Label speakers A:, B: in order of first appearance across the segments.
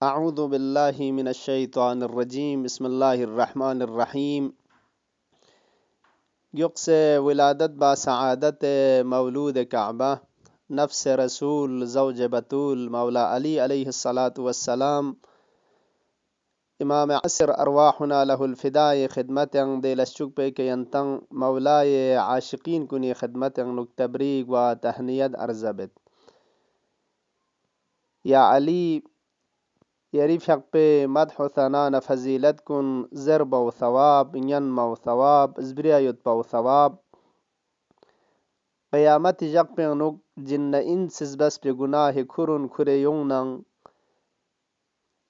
A: أعوذ بالله من الشيطان الرجيم بسم الله الرحمن الرحيم. يقص ولادت با سعادت مولود كعبة نفس رسول زوج بتول مولى علي عليه الصلاة والسلام إمام عصر أرواحنا له الفداء خدمة دي للشك بك ينتن مولاي عاشقين كني خدمة نكتبريق وتهنيد أرزبت يا علي يريف حق مدح ثنان فزيلت كن زرب وثواب ينم وثواب زبريا يتبع وثواب قيامت جق نك جن انسس بس بگناه كرن كريونن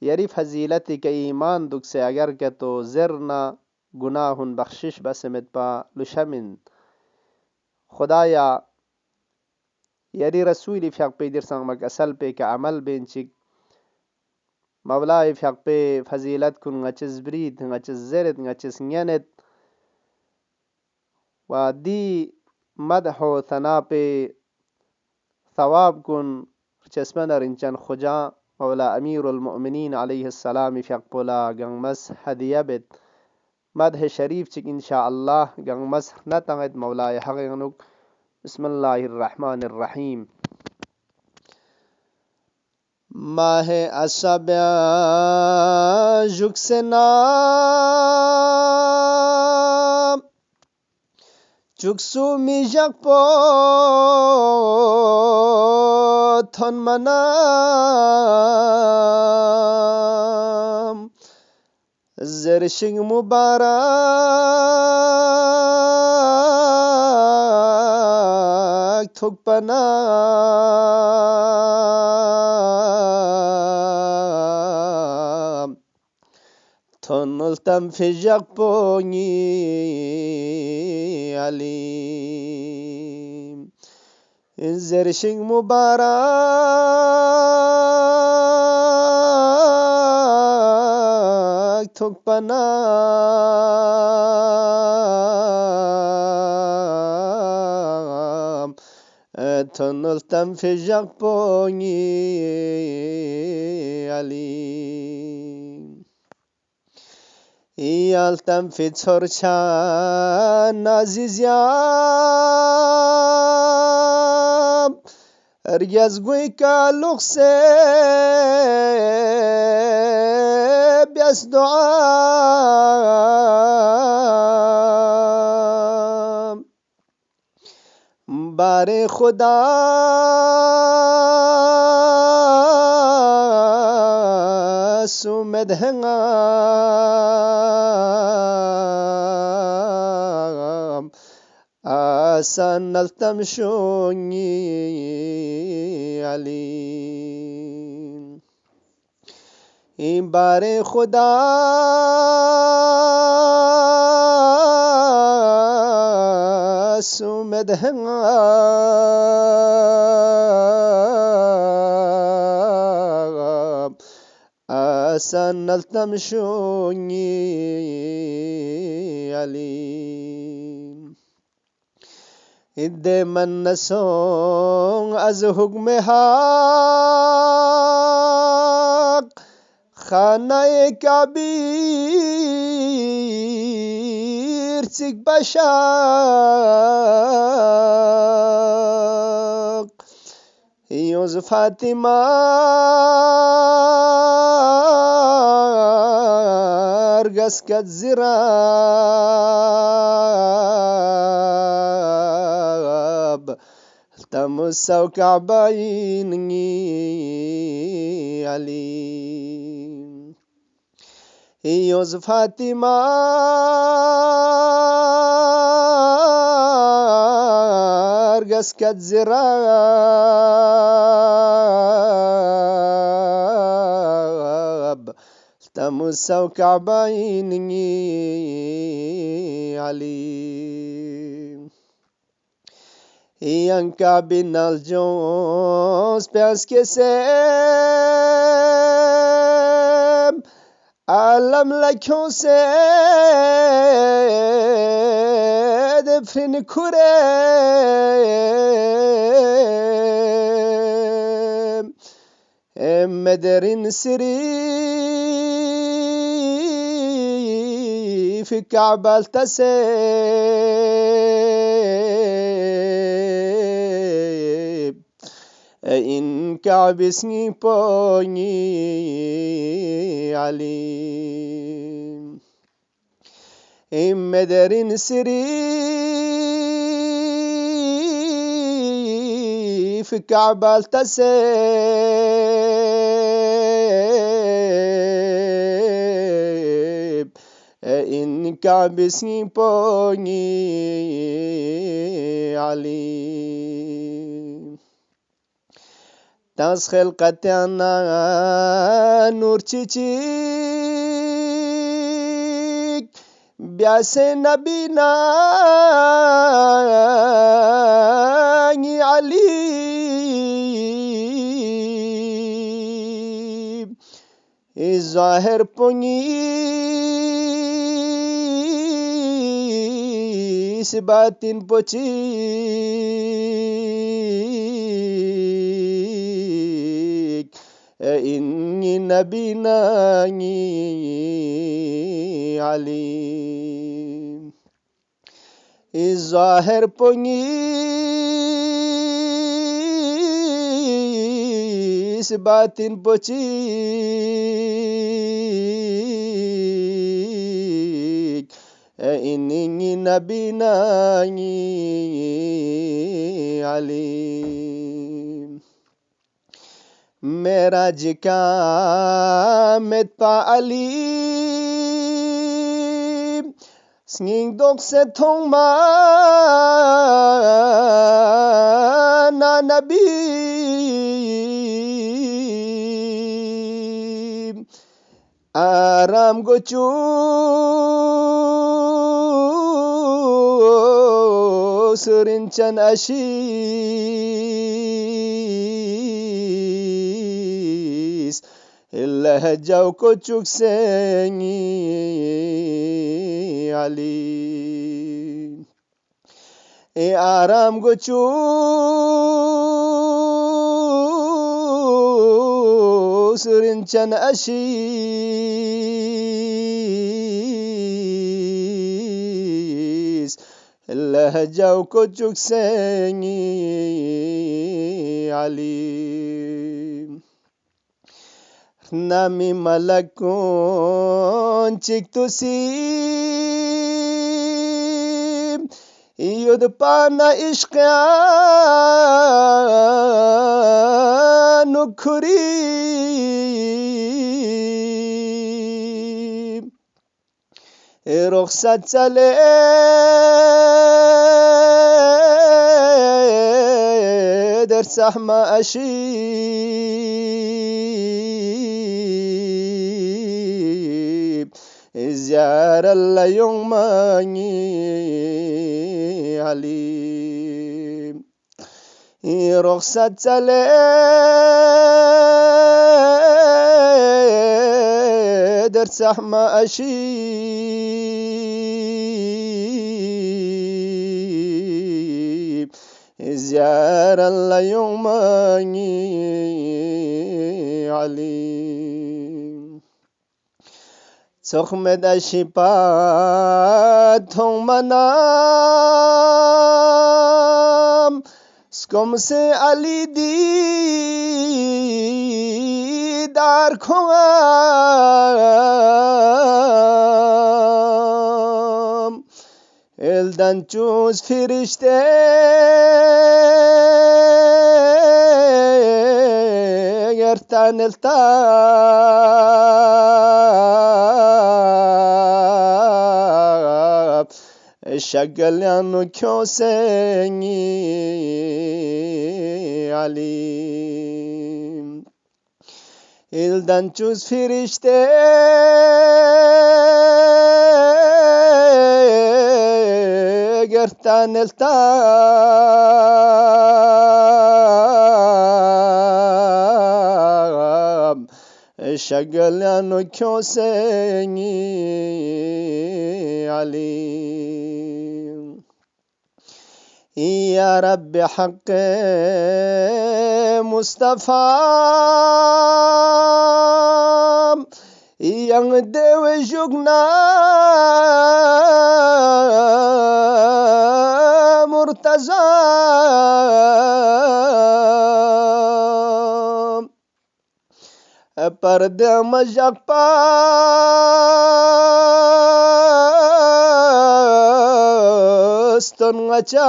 A: يريف فزيلتك ایمان دک سے اگر که تو زرنا گناهن بخشش بسمت با لشمن خدایا يري رسولي في حق در سنگ مك اصل پی که عمل بینچک مولاي في حق فزيلت كن غچز بريد غچز زرد غچز نينت ودي مدح و ثنا پہ ثواب كن چسمن رنچن خجا مولا امير المؤمنين عليه السلام في حق بولا غنمس هدية بت مدح شريف چك ان شاء الله غنمس نتغد مولاي حقنك بسم الله الرحمن الرحيم. ماہ اسابع جکسنا جکسو می جک پو تھن منام زرشنگ مبارک تھک پنا تنلتم في جقبوني عليم زرشنگ مبارك تقبنا تنلتم في جقبوني عليم يالتم في ترشان عزيزيام ارجز قوي كالوخسي بيس دعام باري خدا سومد هنگام آسان التمشوني عليم این بار خدا سومد هنگام آسان التمشوني عليم إد من نسون از حکم حق خانه کبیر چک بشاق یوز فاطمه ارگس کد زراب تمسو كعبيني عليم يوز فاطمة ارگس کد زراب تمسو كعبيني عليم ينكا بنا الجوز بيانس كسام عالم لكو سيد فين كورام مدرن سري في كعبة التسيب إن كعب سني بوني عليم مدرن سري في كعبة التسيب إن كعب سني بوني عليم تاس خلقتنا نور چيچيك بياسي نبينا علي ظاهر پوني سباتين پوچيك إني نبينا علي ظاهر پوني سباتين پوچيك إني نبينا علي معراج کا متپا علي سنين دوك ستون ما نا نبي آرام گوچو سرنچن أشيس إلا هجاو كوچوك سيني علي آرام گوچو سرنچن أشيس إلا هجاو كوچوك سيني علي نامي ملكون چيكتو سيم يود پانا عشقيا نكري رخصت چلے در سحما أشيب زيار الله يوم عليم رخصت چلے در سحما أشيب زيار الله يوم عليم سخمد الشفاة هم منام سكم سے علی دیدار خوام elden çöz firişte yerten التاب شغل يانو كوسني عليم elden çöz firişte yerten التاب شغل يانو كوسني عليم يا رب حق Mustafa yang dewe jugna Murtaza parda majapa stun ngaca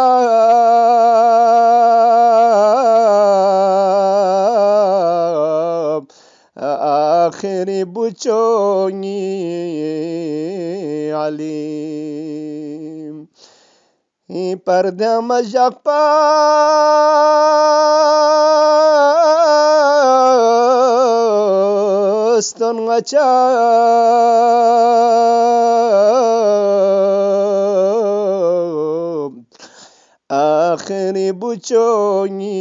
A: akhiri buconi alim parda majapa stun ngaca akhiri buconi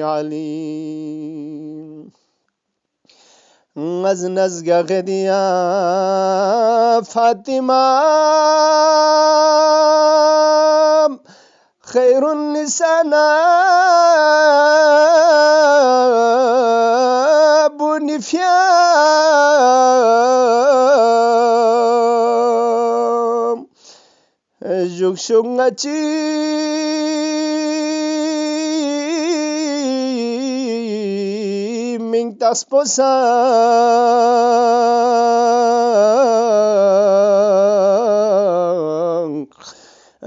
A: alim naz gagdiya Fatima khairun nisana bunifya jukshungachi minta sposa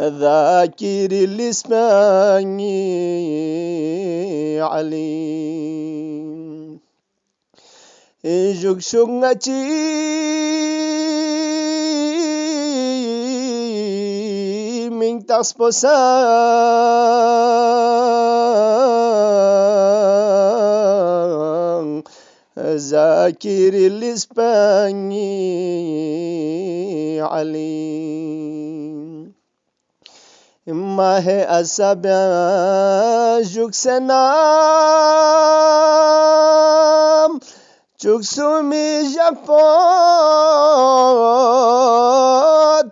A: ذاكر الاسمان عليم جكشنتي من تصبسا ذاكر الاسمان عليم ما هي أسابع جوكسنام جوكسومي جاكبو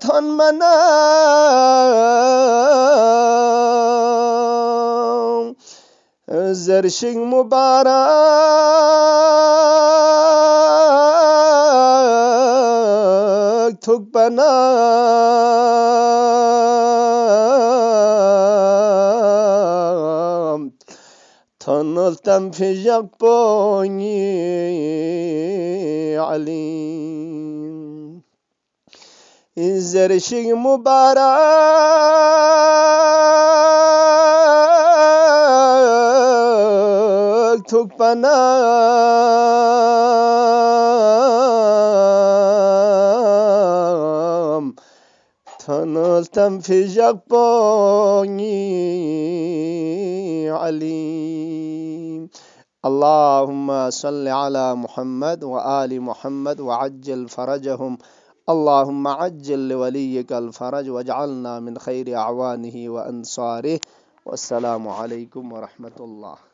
A: تون منام زرشق مبارك تكبنا تنلتم في جاكبوني عليم زرشق مبارك تكبنا تنلتم في جاكبوني عليم اللهم صل على محمد وآل محمد وعجل فرجهم اللهم عجل لوليك الفرج واجعلنا من خير أعوانه وأنصاره والسلام عليكم ورحمة الله